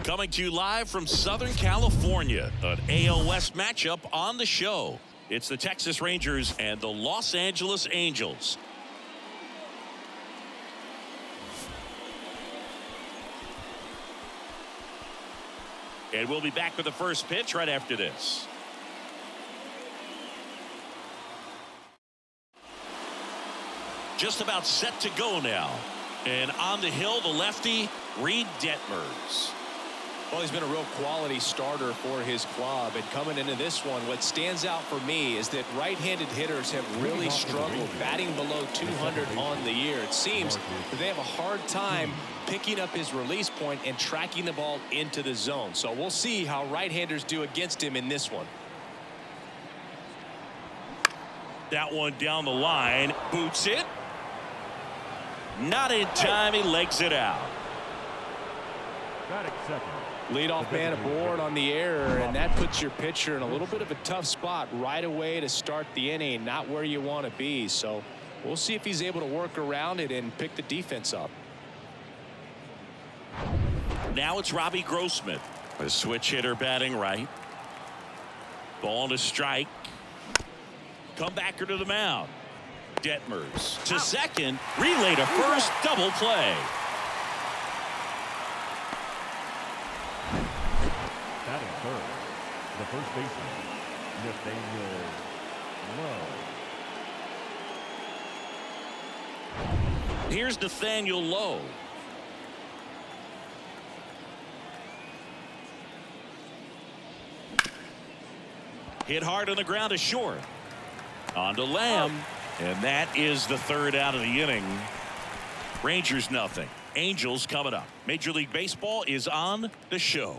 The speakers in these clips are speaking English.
Coming to you live from Southern California, an AL West matchup on the show. It's the Texas Rangers and the Los Angeles Angels. And we'll be back with the first pitch right after this. Just about set to go now. And on the hill, the lefty, Reed Detmers. Well, he's been a real quality starter for his club. And coming into this one, what stands out for me is that right-handed hitters have really struggled batting below 200 on the year. It seems that they have a hard time picking up his release point and tracking the ball into the zone. So we'll see how right-handers do against him in this one. That one down the line, boots it. Not in time, he legs it out. Leadoff man aboard on the error, and that puts your pitcher in a little bit of a tough spot right away to start the inning. Not where you want to be. So we'll see if he's able to work around it and pick the defense up. Now it's Robbie Grossman, a switch hitter batting right. Ball to strike. Comebacker to the mound. Detmers to second, relay to first, double play. Batting third, the first baseman, Nathaniel Lowe. Here's Nathaniel Lowe. Hit hard on the ground to short. On to Lamb. And that is the third out of the inning. Rangers nothing. Angels coming up. Major League Baseball is on the show.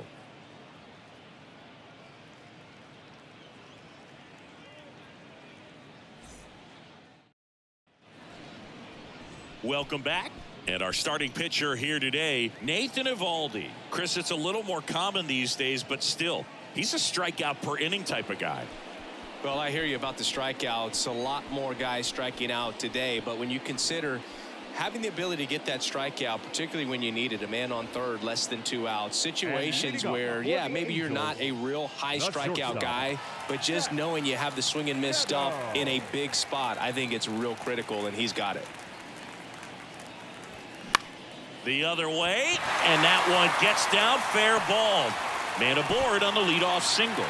Welcome back. And our starting pitcher here today, Nathan Eovaldi. Chris, it's a little more common these days, but still, he's a strikeout per inning type of guy. Well, I hear you about the strikeouts. A lot more guys striking out today. But when you consider having the ability to get that strikeout, particularly when you need it, a man on third, less than 2 outs, situations where, yeah, maybe you're not a real high strikeout guy, but just knowing you have the swing and miss stuff in a big spot, I think it's real critical, and he's got it. The other way, and that one gets down, fair ball. Man aboard on the leadoff single.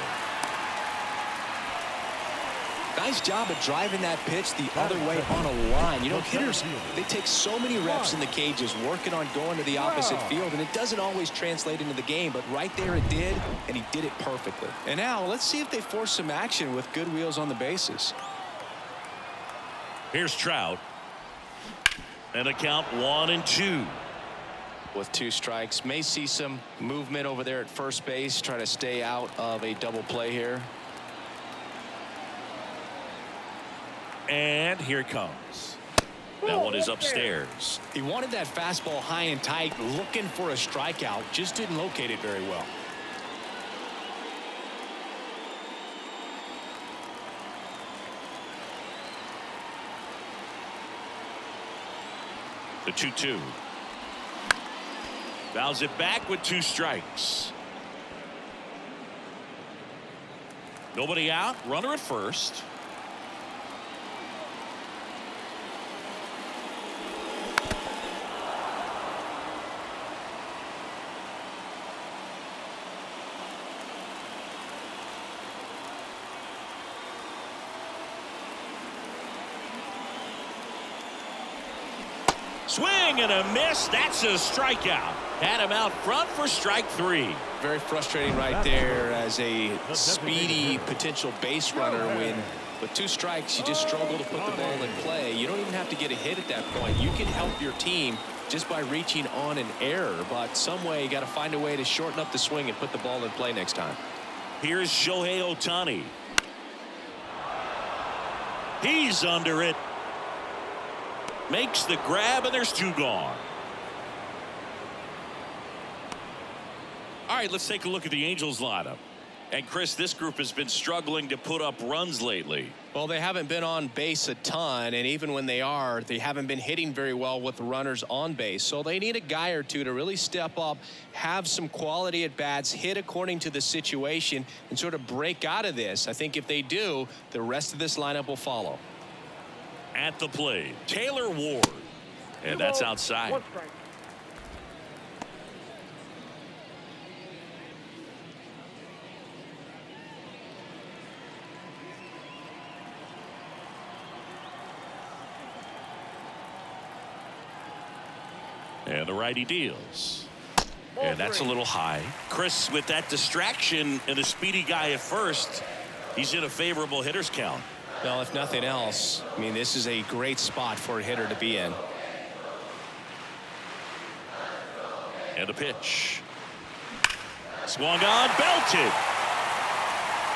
Nice job of driving that pitch the other way on a line. You know, hitters, they take so many reps in the cages working on going to the opposite field, and it doesn't always translate into the game, but right there it did, and he did it perfectly. And now let's see if they force some action with good wheels on the bases. Here's Trout. And a count 1-2. With 2 strikes, may see some movement over there at first base, try to stay out of a double play here. And here it comes. That one is upstairs. He wanted that fastball high and tight, looking for a strikeout, just didn't locate it very well. The 2-2. Fouls it back with 2 strikes. Nobody out. Runner at first. Swing and a miss. That's a strikeout. Had him out front for strike 3. Very frustrating right there as a speedy potential base runner when with 2 strikes you just struggle to put the ball in play. You don't even have to get a hit at that point. You can help your team just by reaching on an error, but some way you got to find a way to shorten up the swing and put the ball in play next time. Here's Shohei Ohtani. He's under it. Makes the grab, and there's 2 gone. All right, let's take a look at the Angels lineup. And Chris, this group has been struggling to put up runs lately. Well, they haven't been on base a ton, and even when they are, they haven't been hitting very well with the runners on base. So they need a guy or two to really step up, have some quality at bats, hit according to the situation, and sort of break out of this. I think if they do, the rest of this lineup will follow. At the plate, Taylor Ward. And that's outside. One strike. And the righty deals. And that's a little high. Chris, with that distraction and a speedy guy at first, he's in a favorable hitter's count. Well, if nothing else, I mean, this is a great spot for a hitter to be in. And a pitch. Swung on, belted.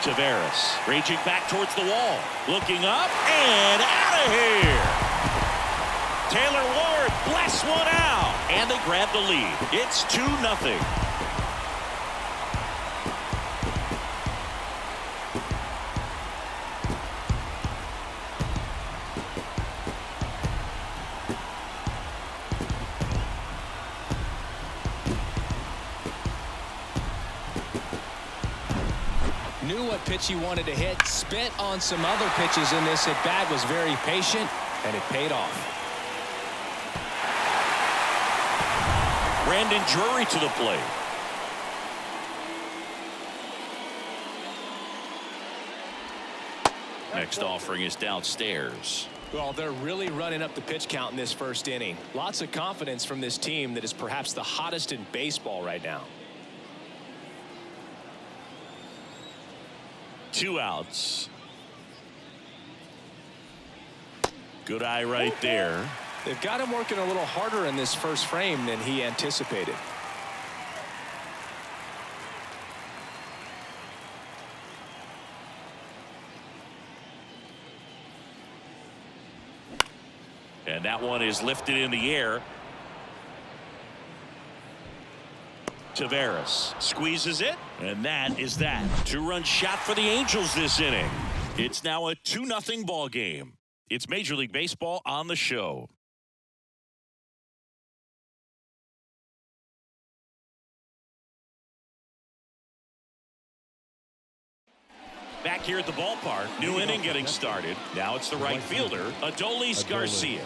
Taveras raging back towards the wall. Looking up and out of here. Taylor Ward blasts one out. And they grab the lead. It's 2-0. Knew what pitch he wanted to hit, spit on some other pitches in this at bat, was very patient, and it paid off. Brandon Drury to the plate. Next offering is downstairs. Well, they're really running up the pitch count in this first inning. Lots of confidence from this team that is perhaps the hottest in baseball right now. 2 outs. Good eye right there. They've got him working a little harder in this first frame than he anticipated. And that one is lifted in the air. Taveras squeezes it, and that is that. 2-run shot for the Angels this inning. It's now a 2-0 ball game. It's Major League Baseball on the show. Back here at the ballpark, new inning getting started. Now it's the right fielder, Adolis Garcia.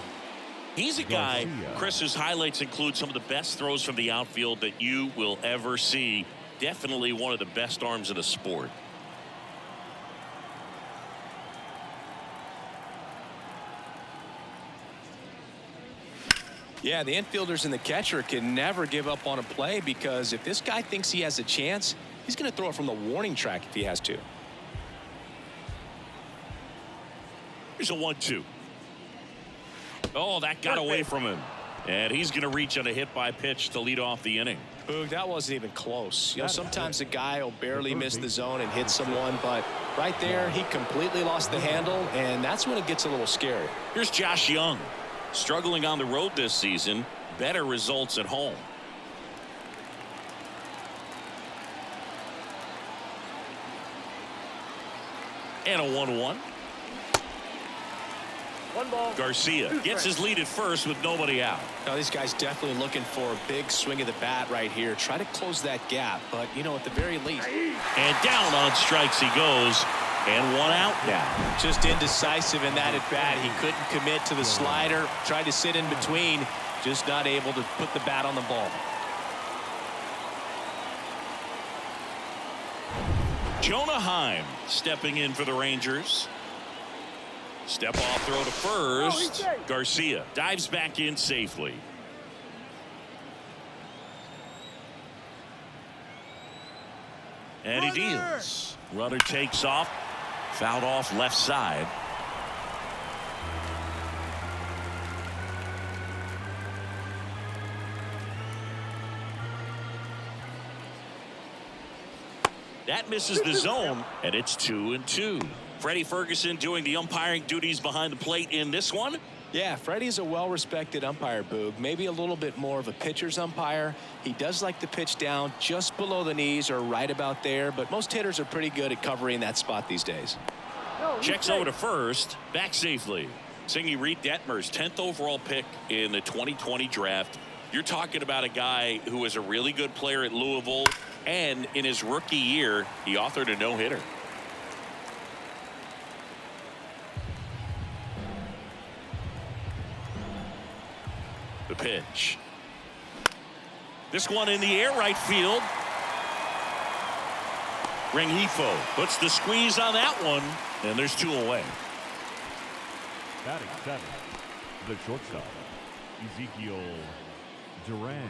He's a guy, Chris, whose highlights include some of the best throws from the outfield that you will ever see. Definitely one of the best arms in the sport. Yeah, the infielders and the catcher can never give up on a play, because if this guy thinks he has a chance, he's going to throw it from the warning track if he has to. Here's a 1-2. Oh, that got away from him. And he's going to reach on a hit by pitch to lead off the inning. Boog, that wasn't even close. You know, sometimes a guy will barely miss the zone and hit someone, but right there, he completely lost the handle, and that's when it gets a little scary. Here's Josh Young. Struggling on the road this season. Better results at home. And a 1-1. 1 ball. Garcia gets his lead at first with nobody out. Now, this guy's definitely looking for a big swing of the bat right here. Try to close that gap, but, you know, at the very least. And down on strikes he goes. And 1 out now. Just indecisive in that at bat. He couldn't commit to the slider. Tried to sit in between. Just not able to put the bat on the ball. Jonah Heim stepping in for the Rangers. Step off throw to first. Garcia dives back in safely. And he deals. Runner takes off. Fouled off left side. That misses the zone, and it's 2-2. Freddie Ferguson doing the umpiring duties behind the plate in this one. Yeah, Freddie's a well-respected umpire, Boog. Maybe a little bit more of a pitcher's umpire. He does like to pitch down just below the knees or right about there, but most hitters are pretty good at covering that spot these days. Checks over to first, back safely. Singy Reed Detmers, 10th overall pick in the 2020 draft. You're talking about a guy who was a really good player at Louisville, and in his rookie year, he authored a no-hitter. The pitch. This one in the air, right field. Rengifo puts the squeeze on that one, and there's 2 away. Batting 7, the shortstop, Ezekiel Duran.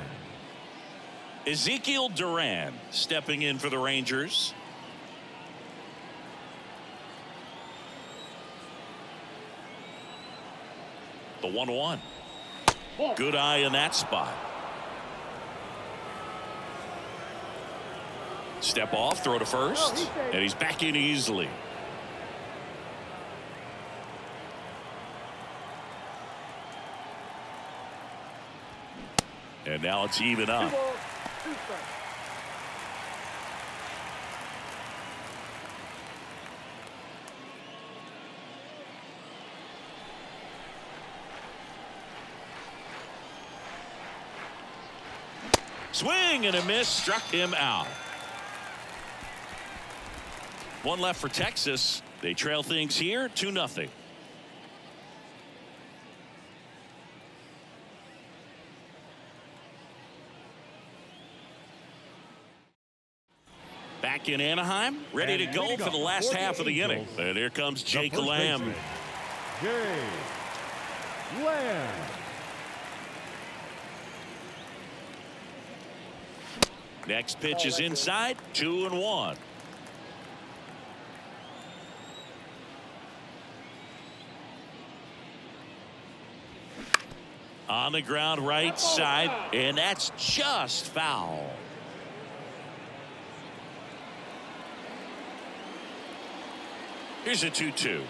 Ezekiel Duran stepping in for the Rangers. The 1-1. Good eye in that spot. Step off, throw to first, and he's back in easily. And now it's even up. Swing and a miss, struck him out. 1 left for Texas. They trail things here 2-0. Back in Anaheim, ready to go for the last half of the inning. And here comes Jake Lamb. Jake Lamb. Next pitch is inside, 2-1. On the ground right side, and that's just foul. Here's a 2-2.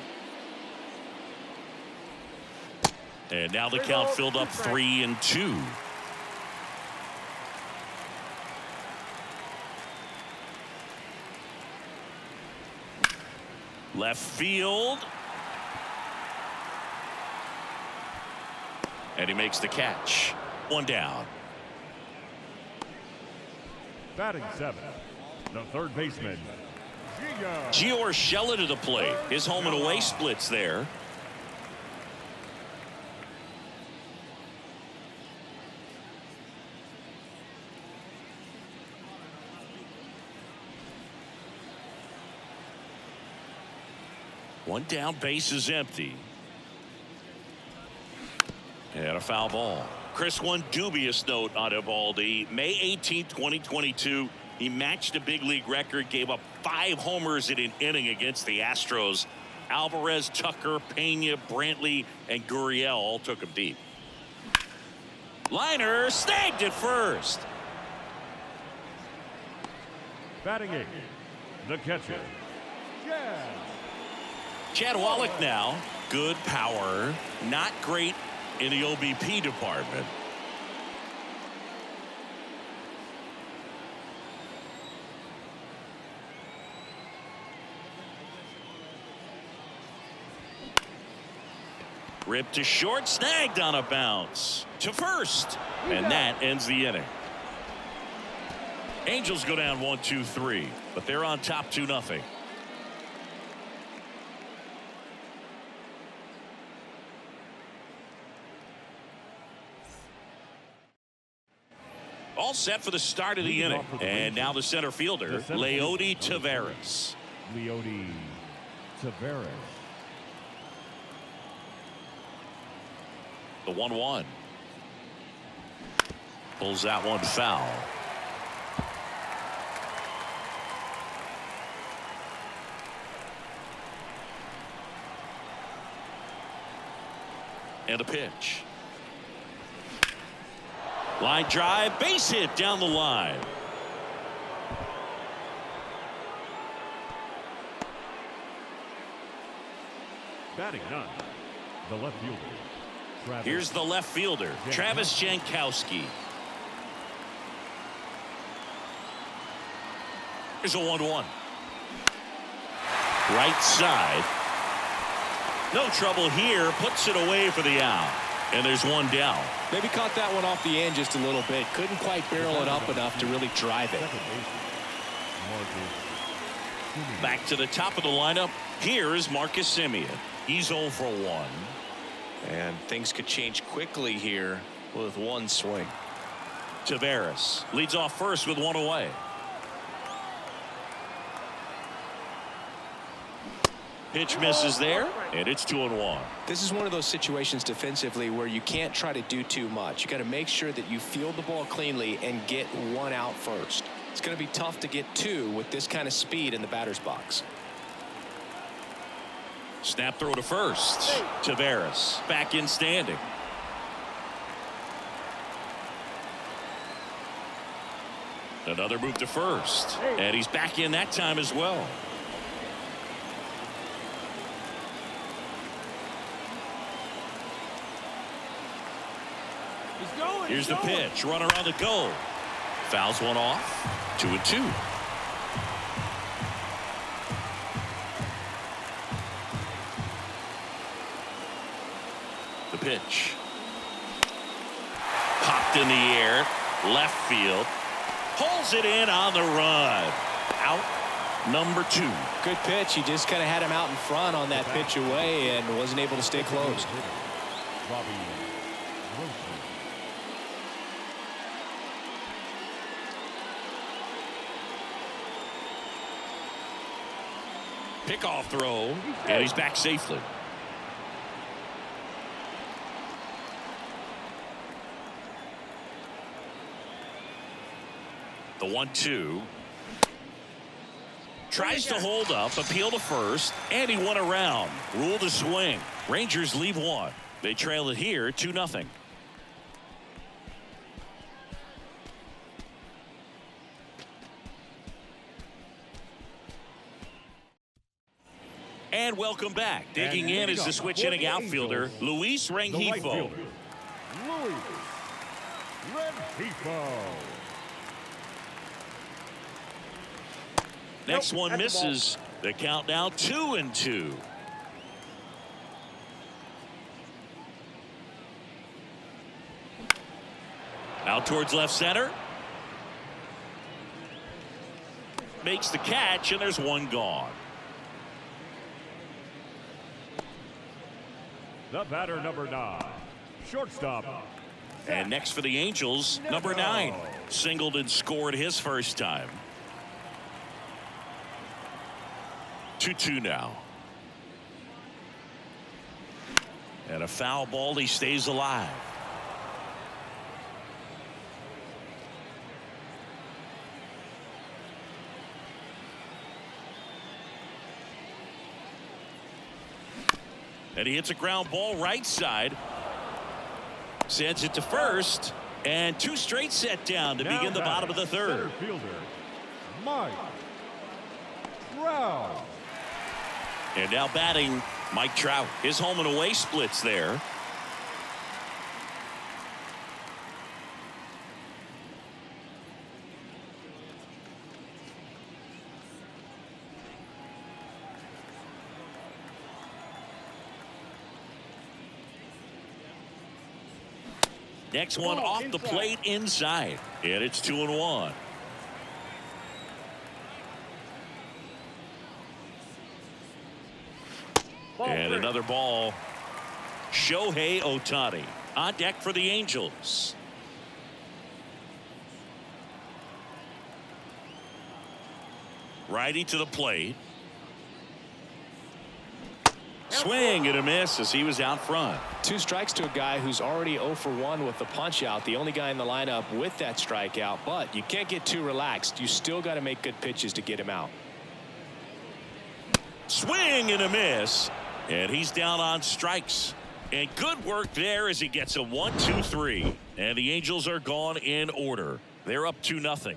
And now the count filled up 3-2. Left field. And he makes the catch. 1 down. Batting 7, the third baseman, Gio Urshela to the plate. His home and away splits there. One down, base is empty. And a foul ball. Chris, one dubious note on Eovaldi. May 18th, 2022, he matched a big league record, gave up 5 homers in an inning against the Astros. Alvarez, Tucker, Pena, Brantley, and Gurriel all took him deep. Liner snagged at first. batting 8, the catcher, Chad Wallach now. Good power. Not great in the OBP department. Ripped to short, snagged on a bounce to first, and that ends the inning. Angels go down 1-2-3, but they're on top 2-0. All set for the start of the inning, and now the center fielder, Leody Taveras. Leody Taveras. The 1-1. Pulls that one foul. And a pitch. Line drive, base hit down the line. Batting 9, the left fielder, Here's the left fielder, Travis Jankowski. Here's a 1-1. Right side. No trouble here. Puts it away for the out. And there's one down. Maybe caught that one off the end just a little bit. Couldn't quite barrel it up enough to really drive it. Back to the top of the lineup. Here is Marcus Semien. He's 0 for 1. And things could change quickly here with one swing. Taveras leads off first with 1 away. Pitch misses there, and it's 2-1. This is one of those situations defensively where you can't try to do too much. You got to make sure that you field the ball cleanly and get one out first. It's going to be tough to get two with this kind of speed in the batter's box. Snap throw to first. Taveras back in standing. Another move to first, and he's back in that time as well. Here's the pitch. Runner on the go. Fouls one off. 2-2. The pitch. Popped in the air. Left field. Pulls it in on the run. Out number 2. Good pitch. He just kind of had him out in front on that pitch away and wasn't able to stay closed. Pickoff throw, and he's back safely. The 1-2. Tries to hold up, appeal to first, and he won around. Rule to swing. Rangers leave one. They trail it here 2-0. And welcome back. Digging in is the switch hitting outfielder, Luis Rengifo. Luis Rengifo. Next one misses. The count now 2-2. Out towards left center. Makes the catch, and there's one gone. The batter, number 9, shortstop. And next for the Angels, number 9. Singled and scored his first time. 2-2 now. And a foul ball. He stays alive. And he hits a ground ball right side. Sends it to first. And 2 straight set down to begin the bottom of the third. Center fielder, Mike Trout. And now batting, Mike Trout. His home and away splits there. Next one off the plate inside. And it's 2-1. And another ball. Shohei Ohtani on deck for the Angels. Righty to the plate. Swing and a miss as he was out front. 2 strikes to a guy who's already 0 for 1 with the punch out. The only guy in the lineup with that strikeout. But you can't get too relaxed. You still got to make good pitches to get him out. Swing and a miss. And he's down on strikes. And good work there as he gets a 1-2-3. And the Angels are gone in order. They're up 2-0.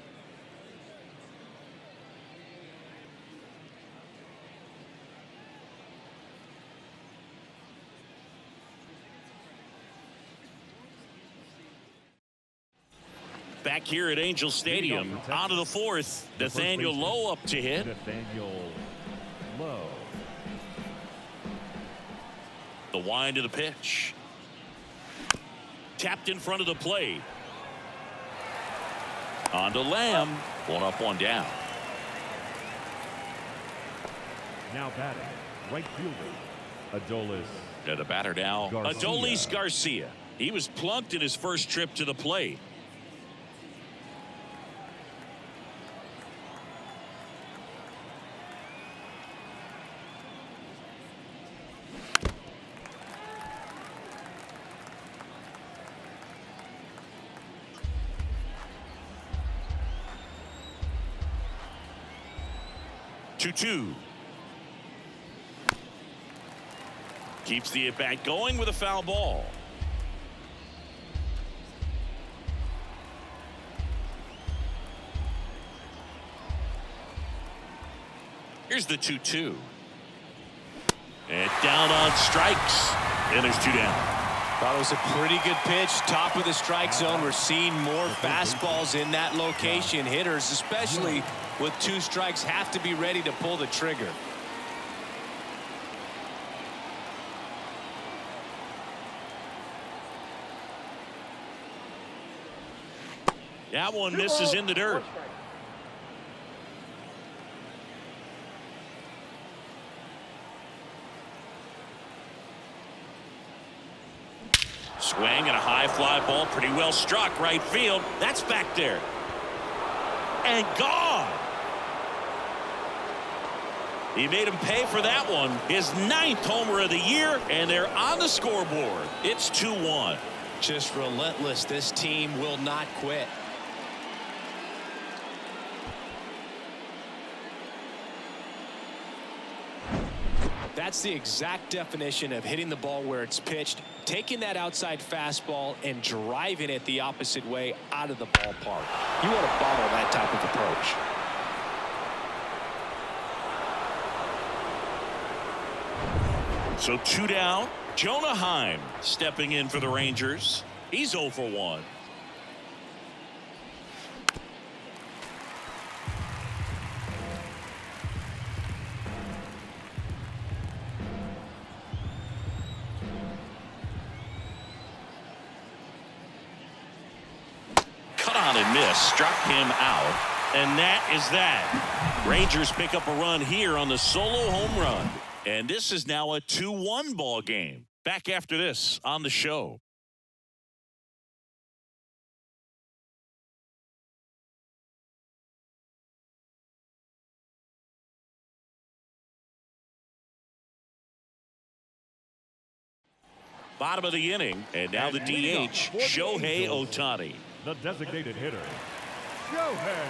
Back here at Angel Stadium, out of the fourth, Nathaniel Lowe up to hit. Nathaniel Lowe. The wind of the pitch. Tapped in front of the plate. On to Lamb. One up, one down. Now batting, right fielder, Adolis. To the batter now, Garcia. Adolis Garcia. He was plunked in his first trip to the plate. Two. Keeps the at-bat going with a foul ball. Here's the 2-2. And down on strikes. And there's two down. Thought it was a pretty good pitch. Top of the strike zone. We're seeing more fastballs in that location. Hitters, especially with two strikes, have to be ready to pull the trigger. That one misses in the dirt. Swing and a high fly ball, pretty well struck right field. That's back there. And gone. He made him pay for that one. His ninth homer of the year, and they're on the scoreboard. It's 2-1. Just relentless. This team will not quit. That's the exact definition of hitting the ball where it's pitched, taking that outside fastball and driving it the opposite way out of the ballpark. You want to bottle that type of approach. So two down. Jonah Heim stepping in for the Rangers. He's 0 for 1. Cut on and miss. Struck him out. And that is that. Rangers pick up a run here on the solo home run. And this is now a 2-1 ball game. Back after this on the show. Bottom of the inning, and now the DH, Shohei Ohtani. The designated hitter, Shohei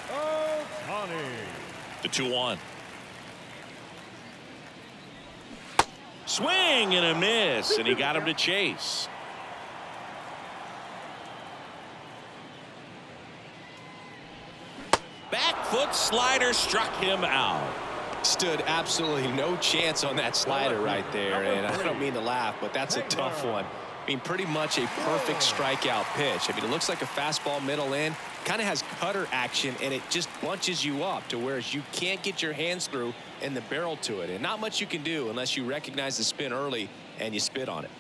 Ohtani. The 2-1. Swing and a miss, and he got him to chase. Back foot slider struck him out. Stood absolutely no chance on that slider right there, and I don't mean to laugh, but that's a tough one. I mean, pretty much a perfect strikeout pitch. I mean, it looks like a fastball middle in, kind of has cutter action, and it just bunches you up to where you can't get your hands through and the barrel to it, and not much you can do unless you recognize the spin early and you spit on it.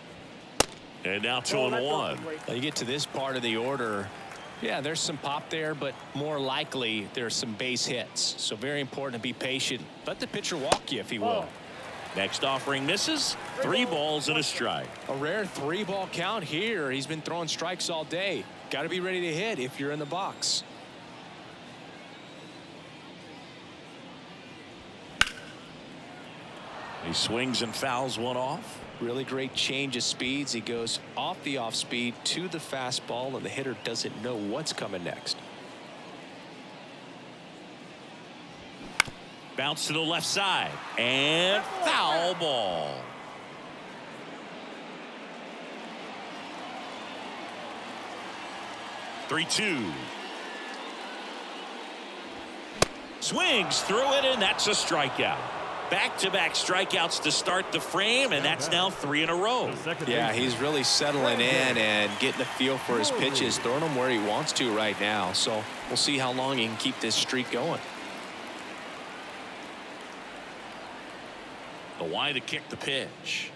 And now 2-1. Now you get to this part of the order. Yeah, there's some pop there, but more likely there's some base hits. So very important to be patient. Let the pitcher walk you if he will. Next offering misses. 3 balls and a strike. A rare 3-ball count here. He's been throwing strikes all day. Got to be ready to hit if you're in the box. He swings and fouls one off. Really great change of speeds. He goes off the off speed to the fastball, and the hitter doesn't know what's coming next. Bounce to the left side and foul ball. Three-two. Swings through it, and that's a strikeout. Back-to-back strikeouts to start the frame, and that's now 3 in a row. Yeah, he's really settling in and getting a feel for his pitches, throwing them where he wants to right now. So we'll see how long he can keep this streak going. The wide to kick the pitch.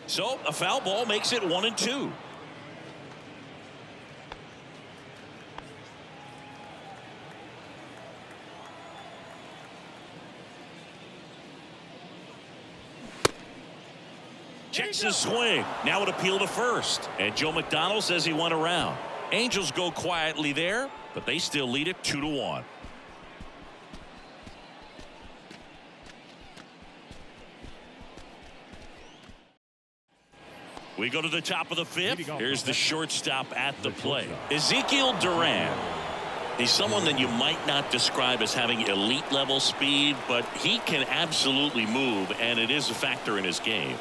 So a foul ball makes it 1-2. Checks his swing. Now an appeal to first. And Joe McDonald says he went around. Angels go quietly there, but they still lead it 2-1. We go to the top of the fifth. Here's the shortstop at the plate. Ezekiel Duran. He's someone that you might not describe as having elite level speed, but he can absolutely move, and it is a factor in his game.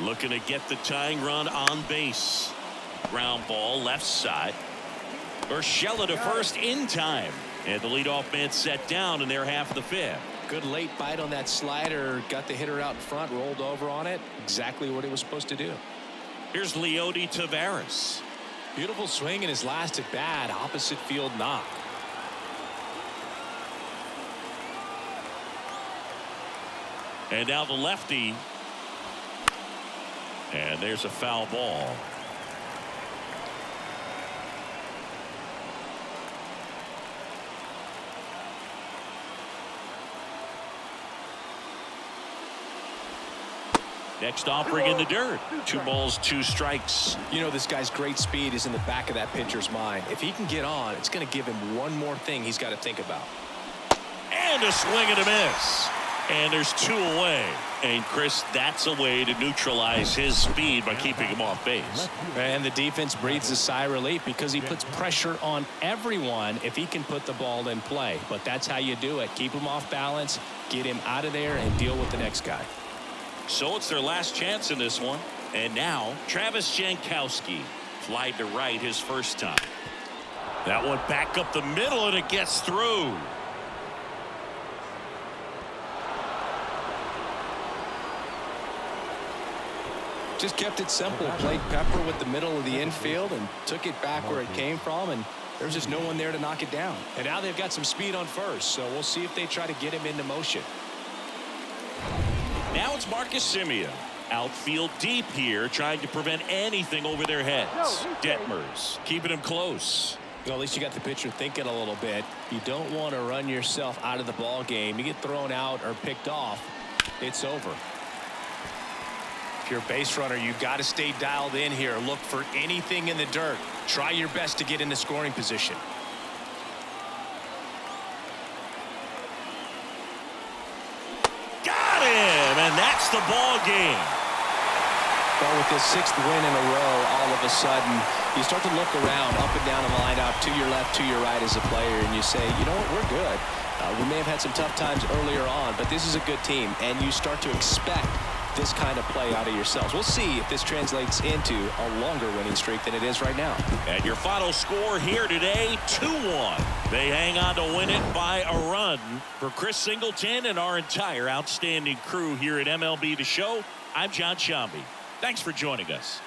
Looking to get the tying run on base. Ground ball left side. Urshela to first in time. And the leadoff man set down in their half of the fifth. Good late bite on that slider. Got the hitter out in front, rolled over on it. Exactly what he was supposed to do. Here's Leody Taveras. Beautiful swing in his last at bat. Opposite field knock. And now the lefty. And there's a foul ball. Next offering in the dirt. 2 balls, 2 strikes. You know, this guy's great speed is in the back of that pitcher's mind. If he can get on, it's going to give him one more thing he's got to think about. And a swing and a miss. And there's 2 away. And Chris, that's a way to neutralize his speed by keeping him off base. And the defense breathes a sigh of relief because he puts pressure on everyone if he can put the ball in play. But that's how you do it. Keep him off balance, get him out of there, and deal with the next guy. So it's their last chance in this one. And now Travis Jankowski flied to right his first time. That one back up the middle, and it gets through. Just kept it simple. Played pepper with the middle of the infield and took it back where it came from, and there's just no one there to knock it down. And now they've got some speed on first, so we'll see if they try to get him into motion. Now it's Marcus Semien. Outfield deep here, trying to prevent anything over their heads. Detmers keeping him close. Well, at least you got the pitcher thinking a little bit. You don't want to run yourself out of the ball game. You get thrown out or picked off, it's over. If you're a base runner, you've got to stay dialed in here. Look for anything in the dirt. Try your best to get into scoring position. Got him, and that's the ball game. Well, with this 6th win in a row, all of a sudden, you start to look around, up and down the lineup, to your left, to your right as a player, and you say, you know what, we're good. We may have had some tough times earlier on, but this is a good team, and you start to expect this kind of play out of yourselves. We'll see if this translates into a longer winning streak than it is right now. And your final score here today, 2-1. They hang on to win it by a run. For Chris Singleton and our entire outstanding crew here at MLB The Show, I'm John Shambi. Thanks for joining us.